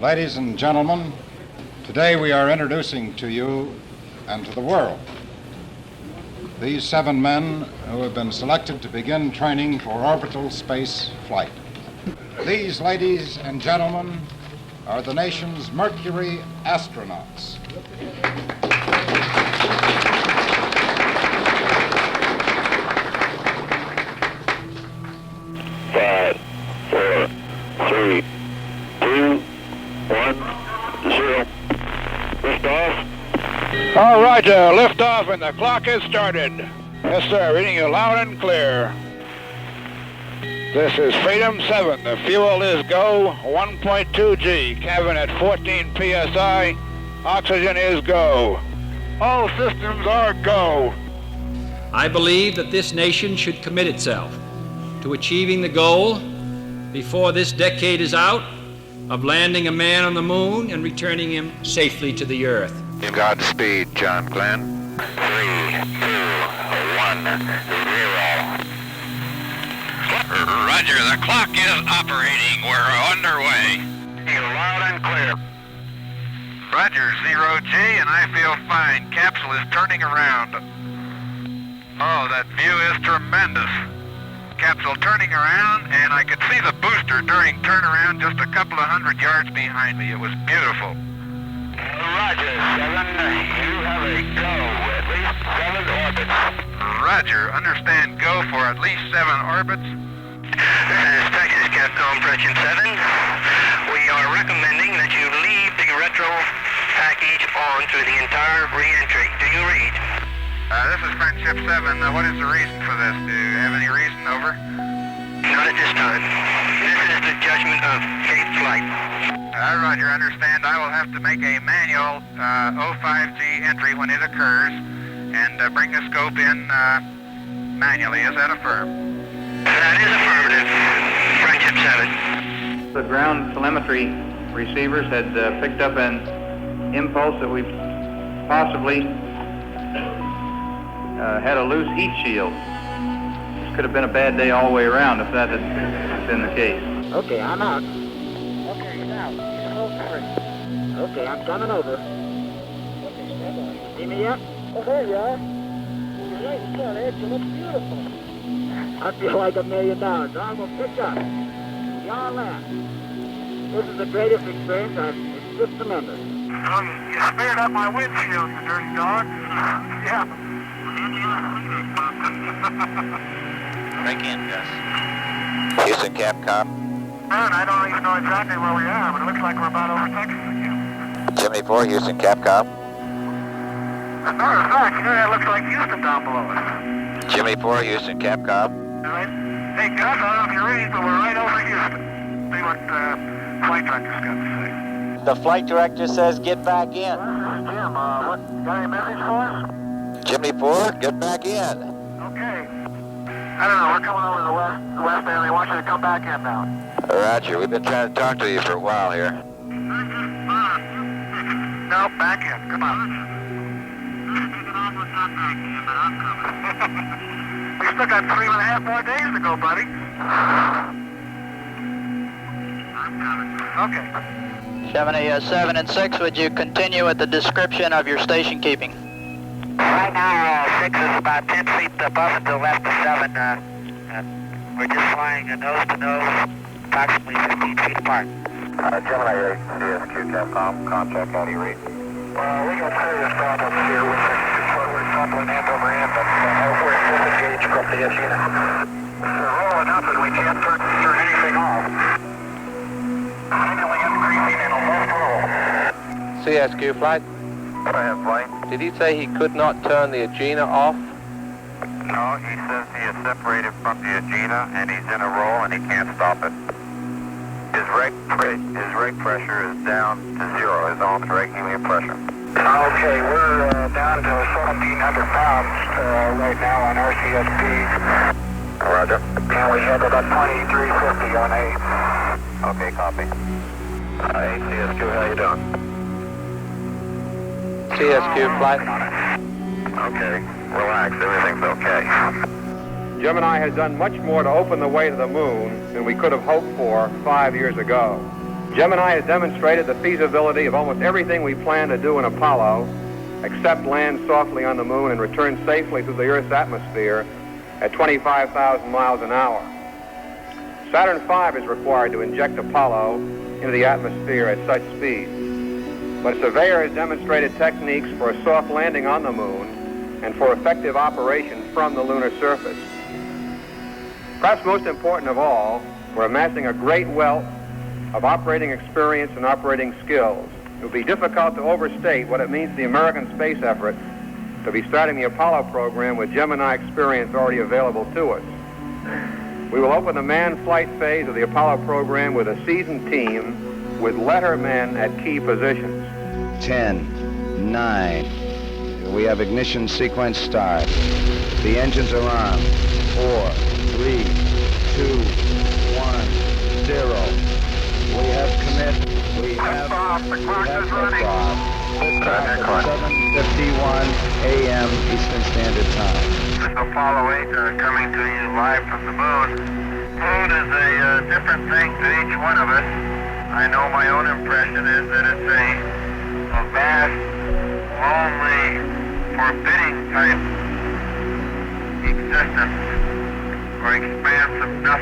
Ladies and gentlemen, today we are introducing to you and to the world these 7 men who have been selected to begin training for orbital space flight. These, ladies and gentlemen, are the nation's Mercury astronauts. 5, 4, 3, 2, 1, 0. Liftoff. All right, liftoff, and the clock has started. Yes, sir, reading you loud and clear. This is Freedom 7. The fuel is go, 1.2 G. Cabin at 14 PSI. Oxygen is go. All systems are go. I believe that this nation should commit itself to achieving the goal before this decade is out of landing a man on the moon and returning him safely to the Earth. Godspeed, John Glenn. 3, 2, 1, 0. Roger, the clock is operating. We're underway. Loud and clear. Roger, 0G, and I feel fine. Capsule is turning around. Oh, that view is tremendous. Capsule turning around, and I could see the booster during turnaround just a couple of 100 yards behind me. It was beautiful. Roger, 7. You have a go. At least 7 orbits. Roger, understand go for at least 7 orbits. This is Texas Capcom Operation 7. We are recommending that you leave the retro package on through the entire re-entry. Do you read? This is Friendship 7. What is the reason for this? Do you have any reason? Over? Not at this time. This is the judgment of Cape Flight. Roger, understand. I will have to make a manual 05G entry when it occurs and bring the scope in manually. Is that affirmed? That is affirmative. Friendship 7. The ground telemetry receivers had picked up an impulse that we possibly had a loose heat shield. This could have been a bad day all the way around if that had been the case. Okay, I'm out. Okay, he's out. He's close to me. Okay, I'm coming over. Okay, stand by. You see me yet? Oh, there you are. You're right in front, Ed. You look beautiful. I feel like $1 million. I'm going to pick up. Y'all laugh. This is the greatest experience. It's just tremendous. Oh, you smeared up my windshield, you dirty dog. Yeah. Break in, Gus. Houston Capcom. Man, I don't even know exactly where we are, but it looks like we're about over Texas again. Jimmy 4, Houston Capcom. As a matter of fact, it looks like Houston down below us. Jimmy 4, Houston Capcom. Right. Hey, Gus, I don't know if you're reading, but we're right over Houston. See what flight director's got to say. The flight director says get back in. This is Jim. Got any message for us? Jimmy 4, get back in. Okay. I don't know, we're coming over the west end. They want you to come back in now. Roger, we've been trying to talk to you for a while here. No, back in. Come on. We still got 3.5 more days to go, buddy. Okay. 7 and 6, would you continue with the description of your station keeping? Right now, 6 is about 10 feet above and to the left of 7. We're just flying nose to nose, approximately 15 feet apart. Gemini 8, CSQ Capcom, contact, how do you read? We got serious problems here with the we're tumbling end over end, but we're disengaged from the unit. We're rolling up and we can't turn anything off. Signaling increasing in a left roll. CSQ flight. Go ahead, flight. Did he say he could not turn the Agena off? No, he says he is separated from the Agena and he's in a roll and he can't stop it. His rate pressure is down to 0, his own rate helium pressure. Okay, we're down to 1,700 pounds right now on RCSP. Roger. And we have about 2350 on 8. Okay, copy. 8 CSQ, how you doing? CSQ flight. Okay, relax, everything's okay. Gemini has done much more to open the way to the moon than we could have hoped for 5 years ago. Gemini has demonstrated the feasibility of almost everything we plan to do in Apollo, except land softly on the moon and return safely through the Earth's atmosphere at 25,000 miles an hour. Saturn V is required to inject Apollo into the atmosphere at such speed. But Surveyor has demonstrated techniques for a soft landing on the moon and for effective operation from the lunar surface. Perhaps most important of all, we're amassing a great wealth of operating experience and operating skills. It will be difficult to overstate what it means to the American space effort to be starting the Apollo program with Gemini experience already available to us. We will open the manned flight phase of the Apollo program with a seasoned team with lettermen at key positions. 10, 9, we have ignition sequence start. The engines are on. 4, 3, 2, 1, 0. We have commit. We have liftoff. Liftoff at 7:51 a.m. Eastern Standard Time. This is Apollo 8 coming to you live from the moon. Moon is a different thing to each one of us. I know my own impression is that it's a vast, lonely, forbidding type existence or expanse of nothing.